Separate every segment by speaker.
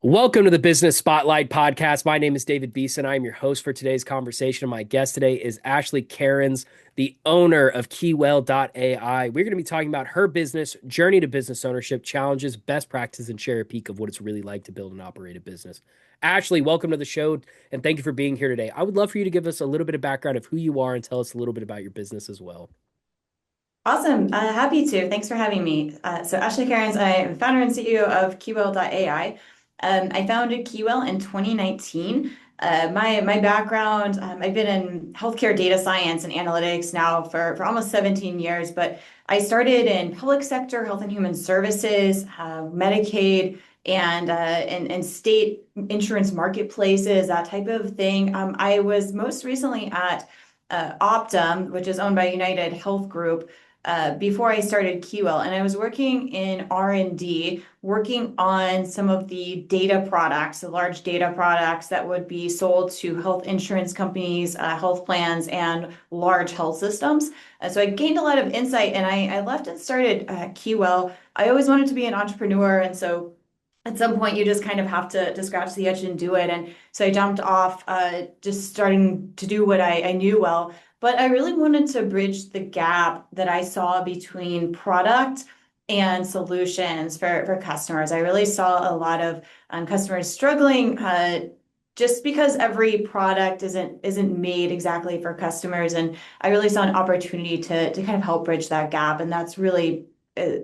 Speaker 1: Welcome to the Business Spotlight podcast. My name is David Beeson. I am your host for today's conversation. My guest today is Ashley Cairns, the owner of Keywell.ai. We're going to be talking about her business, journey to business ownership, challenges, best practices, and share a peek of what it's really like to build and operate a business. Ashley, welcome to the show, and thank you for being here today. I would love for you to give us a little bit of background of who you are and tell us a little bit about your business as well.
Speaker 2: Awesome. Happy to. Thanks for having me. So Ashley Cairns, I am founder and CEO of Keywell.ai. I founded Keywell in 2019. My background, I've been in healthcare data science and analytics now for almost 17 years, but I started in public sector, health and human services, Medicaid, and state insurance marketplaces, that type of thing. I was most recently at Optum, which is owned by UnitedHealth Group, before I started Keywell, and I was working in R&D, working on some of the data products, the large data products that would be sold to health insurance companies, health plans, and large health systems. So I gained a lot of insight, and I left and started Keywell. I always wanted to be an entrepreneur, and so at some point you just kind of have to scratch the itch and do it. And so I jumped off, just starting to do what I knew well. But I really wanted to bridge the gap that I saw between product and solutions for customers. I really saw a lot of customers struggling, just because every product isn't made exactly for customers. And I really saw an opportunity to kind of help bridge that gap. And that's really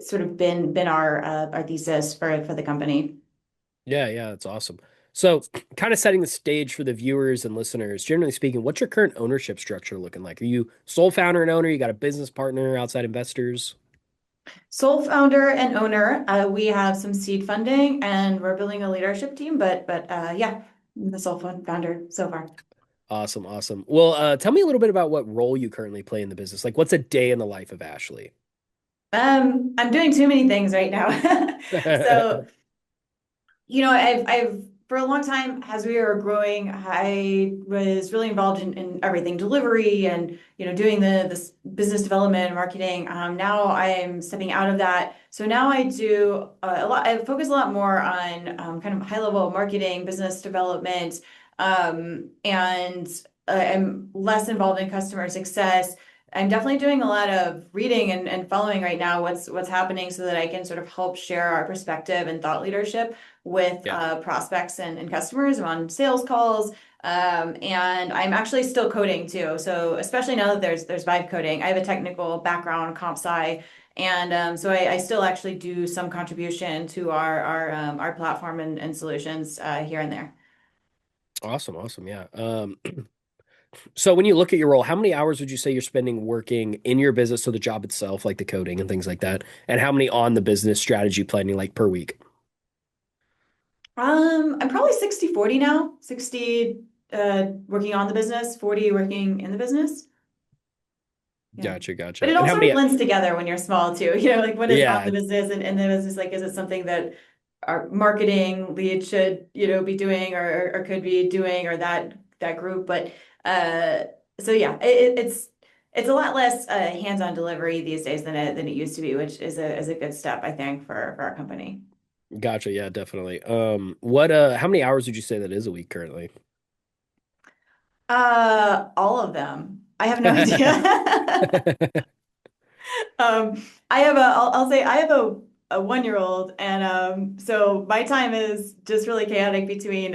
Speaker 2: sort of been our thesis for the company.
Speaker 1: Yeah, that's awesome. So, kind of setting the stage for the viewers and listeners, generally speaking, what's your current ownership structure looking like? Are you sole founder and owner? You got a business partner, outside investors?
Speaker 2: Sole founder and owner. We have some seed funding, and we're building a leadership team. But yeah, I'm the founder so far.
Speaker 1: Awesome. Well, tell me a little bit about what role you currently play in the business. Like, what's a day in the life of Ashley?
Speaker 2: I'm doing too many things right now. So I've for a long time, as we were growing, I was really involved in everything delivery and, doing this business development and marketing. Now I'm stepping out of that. So now I do a lot, I focus a lot more on kind of high level marketing, business development, and I'm less involved in customer success. I'm definitely doing a lot of reading and following right now what's happening so that I can sort of help share our perspective and thought leadership with
Speaker 1: Yeah.
Speaker 2: prospects and customers. I'm on sales calls, and I'm actually still coding too. So especially now that there's vibe coding, I have a technical background, comp sci, and so I still actually do some contribution to our platform and solutions here and there.
Speaker 1: Awesome. Yeah. So when you look at your role, how many hours would you say you're spending working in your business, so the job itself, like the coding and things like that, and how many on the business strategy planning, like per week?
Speaker 2: I'm probably 60/40 now. 60 working on the business, 40 working in the business. Yeah. But
Speaker 1: Gotcha.
Speaker 2: it
Speaker 1: And
Speaker 2: all
Speaker 1: how
Speaker 2: sort of
Speaker 1: many?
Speaker 2: blends together when you're small too. Like what is on
Speaker 1: Yeah,
Speaker 2: the business and in the business, like is it something that our marketing lead should, be doing or could be doing or that group. But uh so yeah, it's a lot less hands-on delivery these days than it used to be, which is a good step, I think, for our company.
Speaker 1: gotcha. Yeah, definitely. What? How many hours would you say that is a week currently?
Speaker 2: All of them. I have no idea. I have I'll say I have a 1-year-old, and so my time is just really chaotic between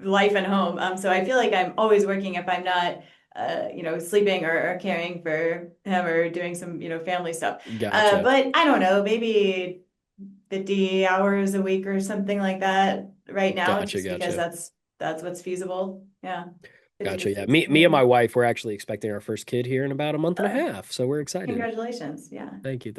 Speaker 2: life and home. So I feel like I'm always working if I'm not sleeping or caring for him or doing some family stuff.
Speaker 1: Gotcha.
Speaker 2: But I don't know, maybe 50 hours a week or something like that right now,
Speaker 1: Gotcha.
Speaker 2: just because
Speaker 1: Gotcha.
Speaker 2: that's what's feasible. Yeah. 50 to
Speaker 1: Gotcha. Yeah.
Speaker 2: 60
Speaker 1: Me and my
Speaker 2: maybe.
Speaker 1: wife, we're actually expecting our first kid here in about a month and a
Speaker 2: Oh,
Speaker 1: half, so we're excited.
Speaker 2: congratulations. Yeah.
Speaker 1: Thank you.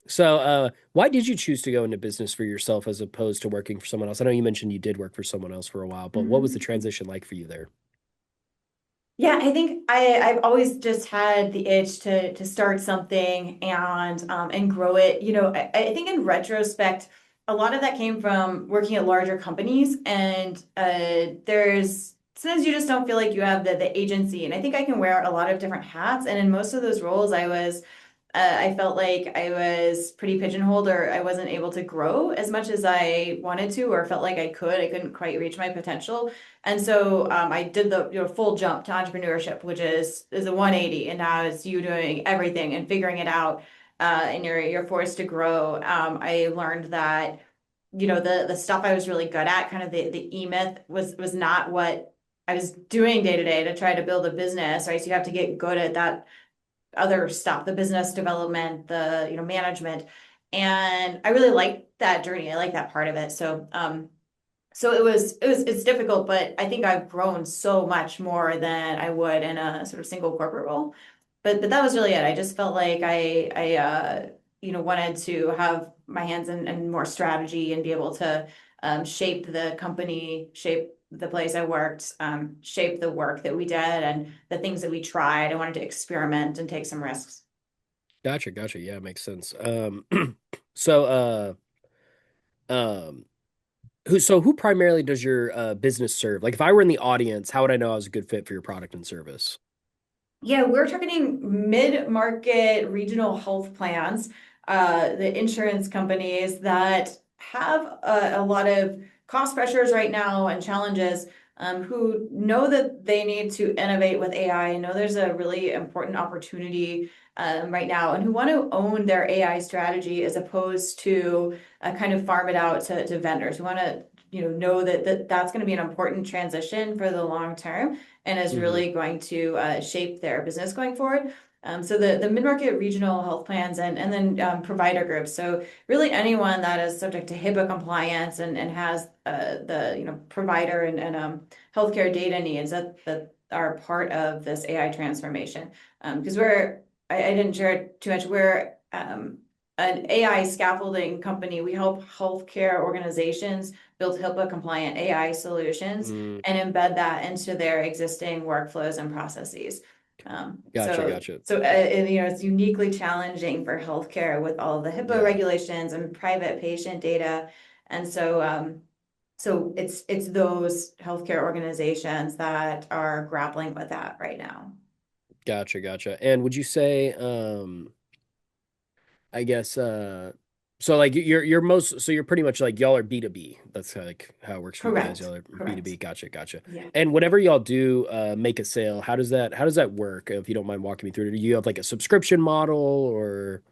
Speaker 1: So why did you choose to go into business for yourself as opposed to working for someone else? I know you mentioned you did work for someone else for a while, but what was the
Speaker 2: Mhm.
Speaker 1: transition like for you there?
Speaker 2: Yeah, I think I've always just had the itch to start something and grow it. I think in retrospect, a lot of that came from working at larger companies, and there's sometimes you just don't feel like you have the agency. And I think I can wear a lot of different hats, and in most of those roles, I was I felt like I was pretty pigeonholed, or I wasn't able to grow as much as I wanted to, or felt like I could. I couldn't quite reach my potential. And so I did the full jump to entrepreneurship, which is a 180, and now it's you doing everything and figuring it out, and you're forced to grow. I learned that the stuff I was really good at, kind of the e-myth, was not what I was doing day to day to try to build a business, right? So you have to get good at that other stuff, the business development, the management. And I really like that journey. I like that part of it. So it's difficult, but I think I've grown so much more than I would in a sort of single corporate role. But that was really it. I just felt like I wanted to have my hands in more strategy and be able to shape the company, shape the place I worked, shape the work that we did and the things that we tried. I wanted to experiment and take some risks.
Speaker 1: Gotcha, gotcha. Yeah, makes sense. So um who primarily does your business serve? Like if I were in the audience, how would I know I was a good fit for your product and service?
Speaker 2: Yeah, we're targeting mid-market regional health plans, the insurance companies that have a lot of cost pressures right now and challenges, who know that they need to innovate with AI, know there's a really important opportunity right now, and who want to own their AI strategy as opposed to kind of farm it out to vendors who want to know that's going to be an important transition for the long term and is
Speaker 1: Hmm.
Speaker 2: really going to shape their business going forward. So the mid-market regional health plans and then provider groups. So really anyone that is subject to HIPAA compliance and has the provider and healthcare data needs that are part of this AI transformation. Because I didn't share it too much. We're an AI scaffolding company. We help healthcare organizations build HIPAA compliant AI solutions
Speaker 1: Mm,
Speaker 2: and embed that into their existing workflows and processes. Um,
Speaker 1: gotcha,
Speaker 2: so,
Speaker 1: gotcha.
Speaker 2: it's uniquely challenging for healthcare with all the HIPAA
Speaker 1: Yeah,
Speaker 2: regulations and private patient data. And so it's those healthcare organizations that are grappling with that right now.
Speaker 1: gotcha, gotcha. And would you say, I guess, so like you're pretty much like y'all are B2B. That's like how it works for you guys.
Speaker 2: Correct.
Speaker 1: Y'all are B2B.
Speaker 2: Correct.
Speaker 1: Gotcha, gotcha.
Speaker 2: Yeah.
Speaker 1: And whenever y'all do make a sale, how does that work? If you don't mind walking me through it, do you have like a subscription model or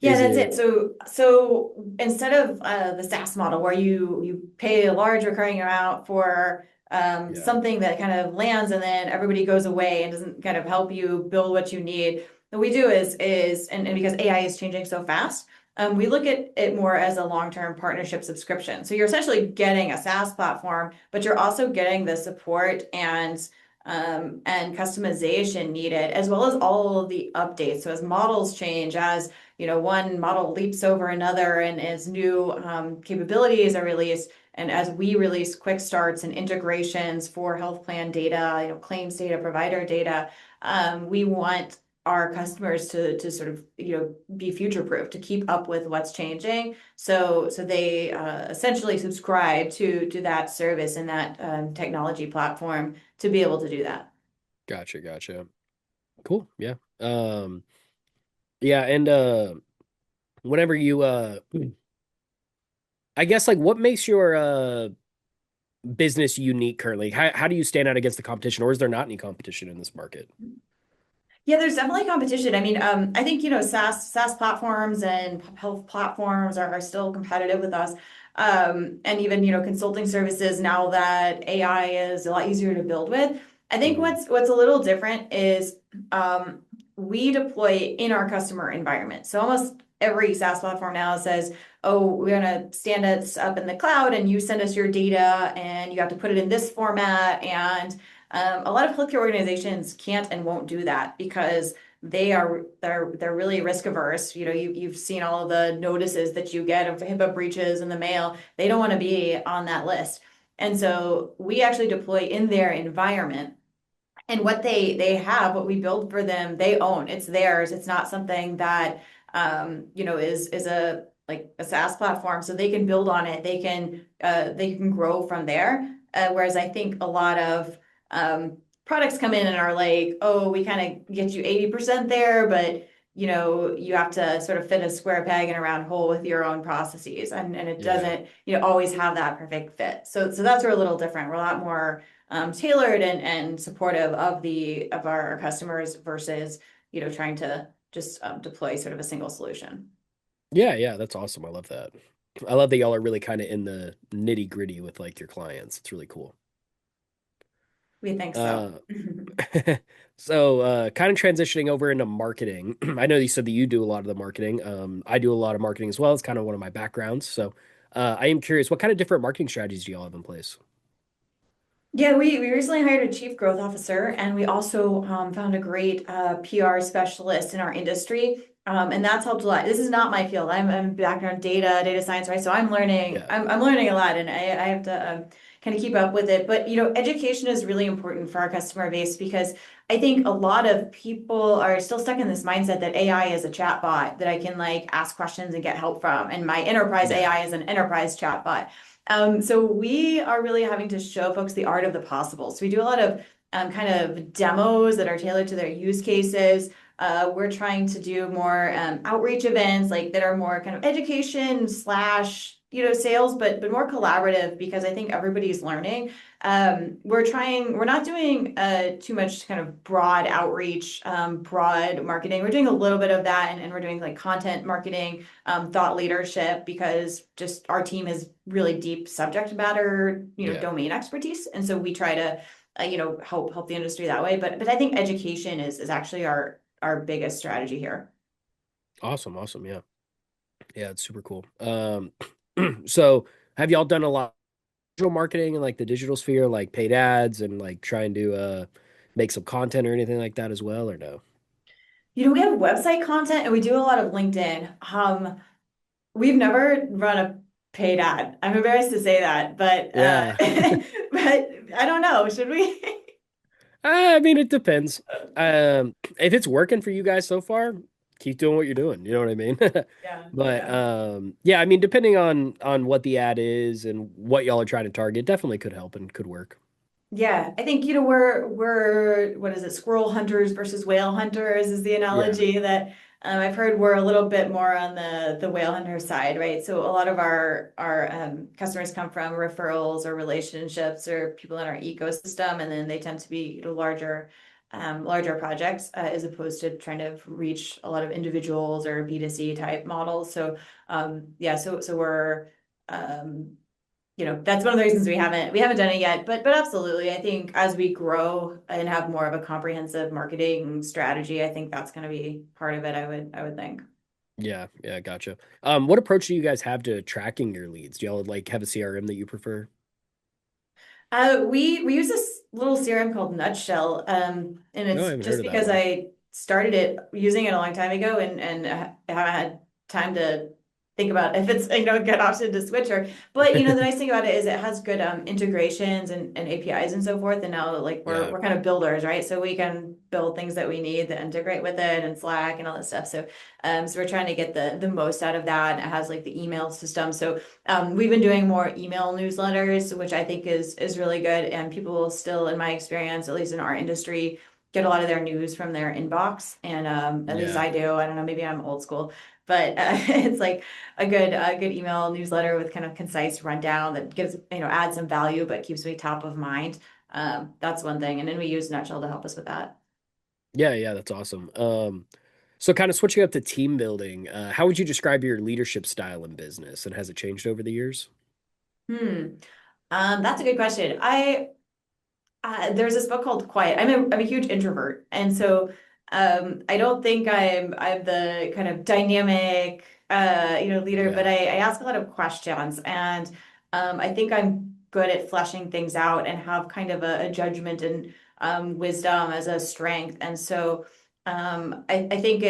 Speaker 2: Yeah,
Speaker 1: is
Speaker 2: that's it.
Speaker 1: it
Speaker 2: So instead of the SaaS model where you pay a large recurring amount for
Speaker 1: yeah.
Speaker 2: something that kind of lands and then everybody goes away and doesn't kind of help you build what you need, what we do is and because AI is changing so fast, we look at it more as a long-term partnership subscription. So you're essentially getting a SaaS platform, but you're also getting the support and customization needed, as well as all of the updates. So as models change, as one model leaps over another and as new capabilities are released, and as we release quick starts and integrations for health plan data, claims data, provider data, we want our customers to sort of be future proof, to keep up with what's changing. So they essentially subscribe to that service and that technology platform to be able to do that.
Speaker 1: Gotcha, gotcha. Cool. Yeah. Yeah, and whenever you I guess like what makes your business unique currently? How do you stand out against the competition, or is there not any competition in this market?
Speaker 2: Yeah, there's definitely competition. I mean, I think, SaaS platforms and health platforms are still competitive with us. And even, consulting services now that AI is a lot easier to build with. I think
Speaker 1: Hmm.
Speaker 2: what's a little different is we deploy in our customer environment. So almost every SaaS platform now says, oh, we're gonna stand us up in the cloud and you send us your data and you have to put it in this format. And a lot of healthcare organizations can't and won't do that because they're really risk averse. You've seen all of the notices that you get of HIPAA breaches in the mail. They don't want to be on that list. And so we actually deploy in their environment. And what they have, what we build for them, they own. It's theirs. It's not something that is a like a SaaS platform. So they can build on it. They can grow from there. Whereas I think a lot of products come in and are like, oh, we kind of get you 80% there, but you have to sort of fit a square peg in a round hole with your own processes, and it
Speaker 1: Yeah.
Speaker 2: doesn't, always have that perfect fit. So that's where we're a little different. We're a lot more tailored and supportive of our customers versus, trying to just deploy sort of a single solution.
Speaker 1: Yeah, yeah, that's awesome. I love that. I love that y'all are really kind of in the nitty gritty with like your clients. It's really cool.
Speaker 2: We think so.
Speaker 1: Uh, so kind of transitioning over into marketing. I know you said that you do a lot of the marketing. I do a lot of marketing as well. It's kind of one of my backgrounds. So I am curious, what kind of different marketing strategies do y'all have in place?
Speaker 2: Yeah, we recently hired a chief growth officer, and we also found a great PR specialist in our industry. And that's helped a lot. This is not my field. I'm background data science, right? So I'm learning,
Speaker 1: Yeah,
Speaker 2: I'm learning a lot, and I have to kind of keep up with it. But education is really important for our customer base because I think a lot of people are still stuck in this mindset that AI is a chatbot that I can like ask questions and get help from, and my enterprise
Speaker 1: yeah,
Speaker 2: AI is an enterprise chatbot. So we are really having to show folks the art of the possible. So we do a lot of kind of demos that are tailored to their use cases. We're trying to do more outreach events like that are more kind of education slash sales, but more collaborative because I think everybody's learning. We're not doing too much kind of broad outreach, broad marketing. We're doing a little bit of that, and we're doing like content marketing, thought leadership, because just our team is really deep subject matter,
Speaker 1: yeah.
Speaker 2: domain expertise, and so we try to, help the industry that way. But I think education is actually our biggest strategy here.
Speaker 1: Awesome, awesome. Yeah, yeah, it's super cool. So have y'all done a lot of digital marketing in like the digital sphere, like paid ads and like trying to make some content or anything like that as well, or no?
Speaker 2: We have website content and we do a lot of LinkedIn. We've never run a paid ad. I'm embarrassed to say that, but
Speaker 1: Yeah.
Speaker 2: but I don't know. Should we?
Speaker 1: I mean, it depends. If it's working for you guys so far, keep doing what you're doing. You know what I mean?
Speaker 2: Yeah,
Speaker 1: But
Speaker 2: yeah.
Speaker 1: yeah, I mean, depending on what the ad is and what y'all are trying to target, definitely could help and could work.
Speaker 2: Yeah, I think we're what is it? Squirrel hunters versus whale hunters is the
Speaker 1: Yeah,
Speaker 2: analogy that I've heard. We're a little bit more on the whale hunter side, right? So a lot of our customers come from referrals or relationships or people in our ecosystem, and then they tend to be larger projects as opposed to trying to reach a lot of individuals or B2C type models. So yeah, so we're um, that's one of the reasons we haven't done it yet. But absolutely, I think as we grow and have more of a comprehensive marketing strategy, I think that's going to be part of it. I would think.
Speaker 1: yeah, yeah, gotcha. What approach do you guys have to tracking your leads? Do y'all like have a CRM that you prefer?
Speaker 2: We use this little CRM called Nutshell, and
Speaker 1: No, I
Speaker 2: it's
Speaker 1: haven't heard
Speaker 2: just
Speaker 1: of that
Speaker 2: because
Speaker 1: one.
Speaker 2: I started it using it a long time ago, and I haven't had time to think about if it's a good option to switch or. But the nice thing about it is it has good integrations and APIs and so forth. And now like we're
Speaker 1: Yeah,
Speaker 2: we're kind of builders, right? So we can build things that we need that integrate with it and Slack and all that stuff. So we're trying to get the most out of that. And it has like the email system, so we've been doing more email newsletters, which I think is really good. And people still, in my experience, at least in our industry, get a lot of their news from their inbox. And at least
Speaker 1: yeah.
Speaker 2: I do. I don't know, maybe I'm old school, but it's like a good email newsletter with kind of concise rundown that gives, adds some value, but keeps me top of mind. That's one thing. And then we use Nutshell to help us with that.
Speaker 1: Yeah, yeah, that's awesome. So kind of switching up to team building, how would you describe your leadership style in business, and has it changed over the years?
Speaker 2: Hmm. That's a good question. There's this book called Quiet. I'm a huge introvert, and so I don't think I'm the kind of dynamic leader, but
Speaker 1: Yeah,
Speaker 2: I ask a lot of questions, and I think I'm good at fleshing things out and have kind of a judgment and wisdom as a strength, and so I think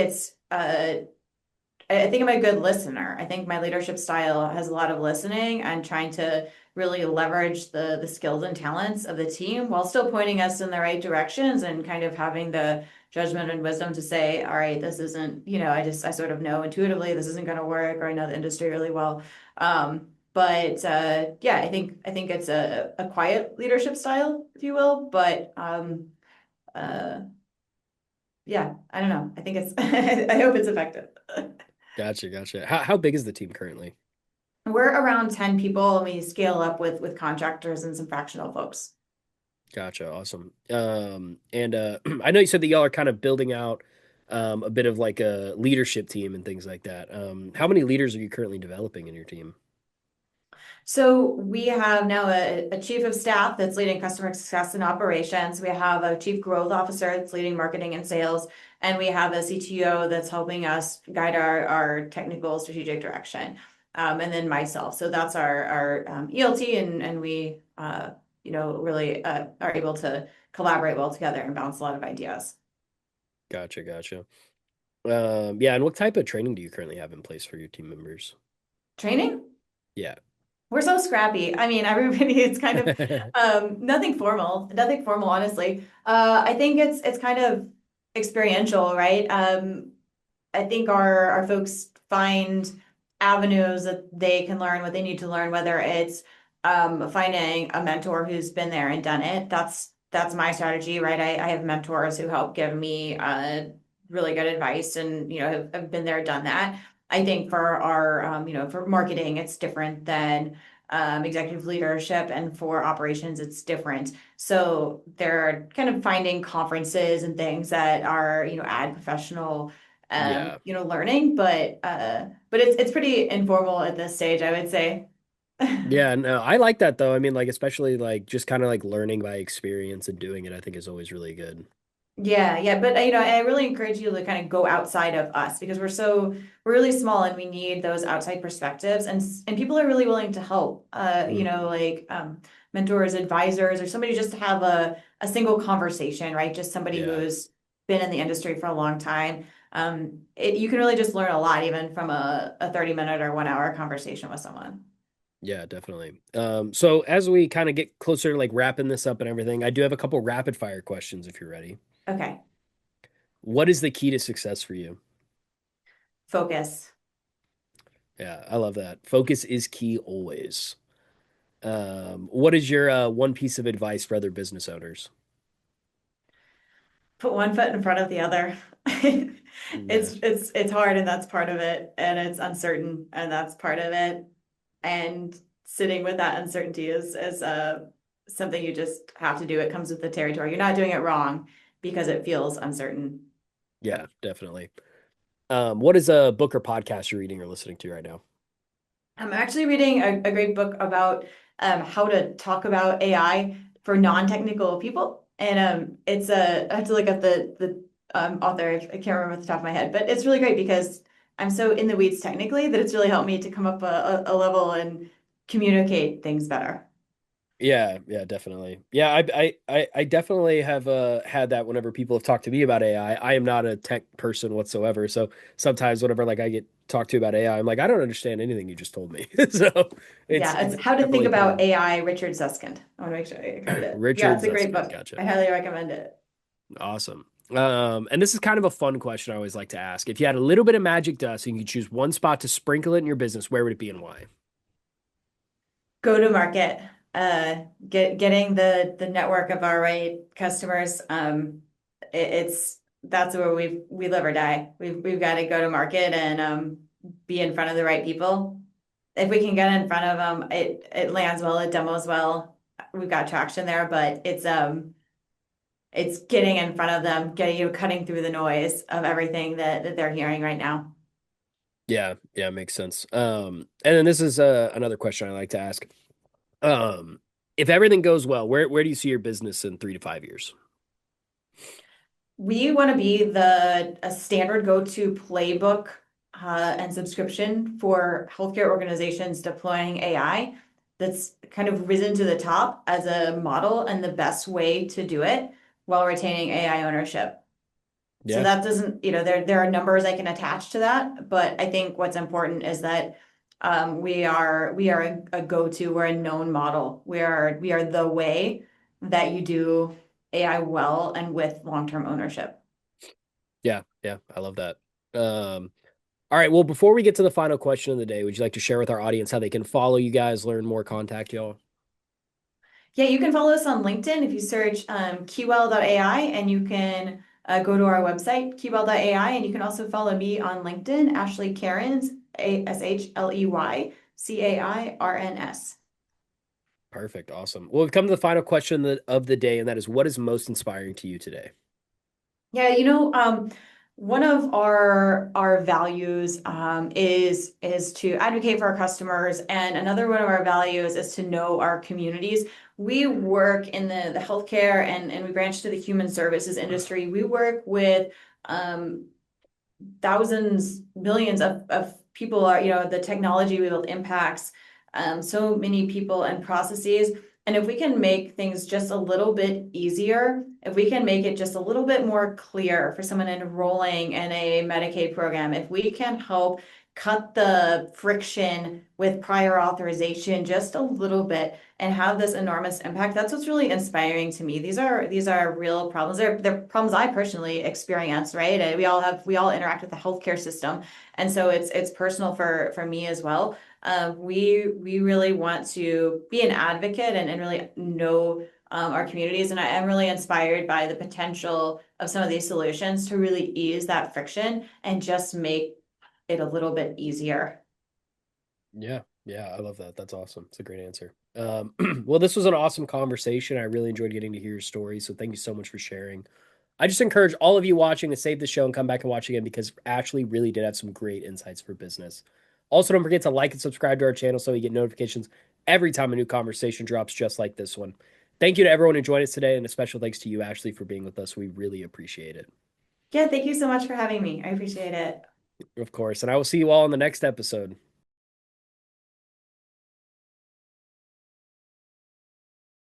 Speaker 2: I think I'm a good listener. I think my leadership style has a lot of listening and trying to really leverage the skills and talents of the team while still pointing us in the right directions and kind of having the judgment and wisdom to say, all right, this isn't, I sort of know intuitively this isn't going to work, or I know the industry really well. But yeah, I think it's a quiet leadership style, if you will, but uh yeah, I don't know. I think it's, I hope it's effective.
Speaker 1: Gotcha, gotcha. How big is the team currently?
Speaker 2: We're around 10 people and we scale up with contractors and some fractional folks.
Speaker 1: Gotcha, awesome. And I know you said that y'all are kind of building out a bit of like a leadership team and things like that. How many leaders are you currently developing in your team?
Speaker 2: So we have now a chief of staff that's leading customer success and operations. We have a chief growth officer that's leading marketing and sales. And we have a CTO that's helping us guide our technical strategic direction. And then myself. So that's our ELT and we, really are able to collaborate well together and bounce a lot of ideas.
Speaker 1: Gotcha, gotcha. Yeah, and what type of training do you currently have in place for your team members?
Speaker 2: Training?
Speaker 1: Yeah.
Speaker 2: We're so scrappy. I mean, everybody, it's kind of nothing formal, honestly. I think it's kind of experiential, right? I think our folks find avenues that they can learn what they need to learn, whether it's finding a mentor who's been there and done it. That's my strategy, right? I have mentors who help give me really good advice and have been there, done that. I think for our for marketing, it's different than executive leadership, and for operations, it's different. So they're kind of finding conferences and things that are add professional
Speaker 1: Yeah.
Speaker 2: learning, but it's pretty informal at this stage, I would say.
Speaker 1: Yeah, no, I like that though. I mean, like especially like just kind of like learning by experience and doing it, I think is always really good.
Speaker 2: Yeah, yeah, but I really encourage you to kind of go outside of us because we're really small and we need those outside perspectives and people are really willing to help.
Speaker 1: Mhm.
Speaker 2: Mentors, advisors, or somebody just to have a single conversation, right? Just somebody
Speaker 1: Yeah.
Speaker 2: who's been in the industry for a long time. You can really just learn a lot even from a 30-minute or 1 hour conversation with someone.
Speaker 1: Yeah, definitely. So as we kind of get closer to like wrapping this up and everything, I do have a couple rapid fire questions if you're ready.
Speaker 2: Okay,
Speaker 1: What is the key to success for you?
Speaker 2: focus.
Speaker 1: Yeah, I love that. Focus is key always. What is your one piece of advice for other business owners?
Speaker 2: Put one foot in front of the other.
Speaker 1: Yeah.
Speaker 2: It's hard and that's part of it, and it's uncertain and that's part of it. And sitting with that uncertainty is something you just have to do. It comes with the territory. You're not doing it wrong because it feels uncertain.
Speaker 1: Yeah, definitely. What is a book or podcast you're reading or listening to right now?
Speaker 2: I'm actually reading a great book about how to talk about AI for non-technical people. And I have to look up the author. I can't remember off the top of my head, but it's really great because I'm so in the weeds technically that it's really helped me to come up a level and communicate things better.
Speaker 1: Yeah, yeah, definitely. Yeah, I definitely have had that whenever people have talked to me about AI. I am not a tech person whatsoever. So sometimes whenever like I get talked to about AI, I'm like, I don't understand anything you just told me. So it's
Speaker 2: Yeah,
Speaker 1: it's
Speaker 2: it's How to Think
Speaker 1: definitely kind
Speaker 2: About
Speaker 1: of
Speaker 2: AI, Richard Susskind. I want to make sure I covered it. Yeah,
Speaker 1: Richard
Speaker 2: it's a great
Speaker 1: Zussman.
Speaker 2: book.
Speaker 1: Gotcha.
Speaker 2: I highly recommend it.
Speaker 1: Awesome. And this is kind of a fun question I always like to ask. If you had a little bit of magic dust and you could choose one spot to sprinkle it in your business, where would it be and why?
Speaker 2: Go to market, getting the network of our right customers. It's that's where we live or die. We've got to go to market and be in front of the right people. If we can get in front of them, it lands well, it demos well. We've got traction there, but it's getting in front of them, getting cutting through the noise of everything that they're hearing right now.
Speaker 1: Yeah, yeah, makes sense. And then this is another question I like to ask. Um, if everything goes well, where do you see your business in 3 to 5 years?
Speaker 2: We want to be the a standard go-to playbook and subscription for healthcare organizations deploying AI that's kind of risen to the top as a model and the best way to do it while retaining AI ownership. So
Speaker 1: Yeah,
Speaker 2: that doesn't, there are numbers I can attach to that, but I think what's important is that we are a go-to, we're a known model. We are the way that you do AI well and with long-term ownership.
Speaker 1: yeah, yeah. I love that. Um, all right. Well, before we get to the final question of the day, would you like to share with our audience how they can follow you guys, learn more, contact y'all?
Speaker 2: Yeah, you can follow us on LinkedIn if you search Keywell.ai, and you can go to our website, Keywell.ai, and you can also follow me on LinkedIn, Ashley Cairns, AshleyCairns.
Speaker 1: Perfect. Awesome. Well, we've come to the final question of the day, and that is, what is most inspiring to you today?
Speaker 2: Yeah, one of our values is to advocate for our customers, and another one of our values is to know our communities. We work in the healthcare and we branch to the human services industry. We work with um, thousands, millions of people are, the technology we build impacts so many people and processes. And if we can make things just a little bit easier, if we can make it just a little bit more clear for someone enrolling in a Medicaid program, if we can help cut the friction with prior authorization just a little bit and have this enormous impact, that's what's really inspiring to me. These are real problems. They're problems I personally experience, right? And we all interact with the healthcare system, and so it's personal for me as well. We really want to be an advocate and really know our communities, and I am really inspired by the potential of some of these solutions to really ease that friction and just make it a little bit easier.
Speaker 1: Yeah, yeah, I love that. That's awesome. It's a great answer. Well, this was an awesome conversation. I really enjoyed getting to hear your story. So thank you so much for sharing. I just encourage all of you watching to save the show and come back and watch again because Ashley really did have some great insights for business. Also, don't forget to like and subscribe to our channel so you get notifications every time a new conversation drops, just like this one. Thank you to everyone who joined us today, and a special thanks to you, Ashley, for being with us. We really appreciate it.
Speaker 2: Yeah, thank you so much for having me. I appreciate it.
Speaker 1: Of course. And I will see you all in the next episode.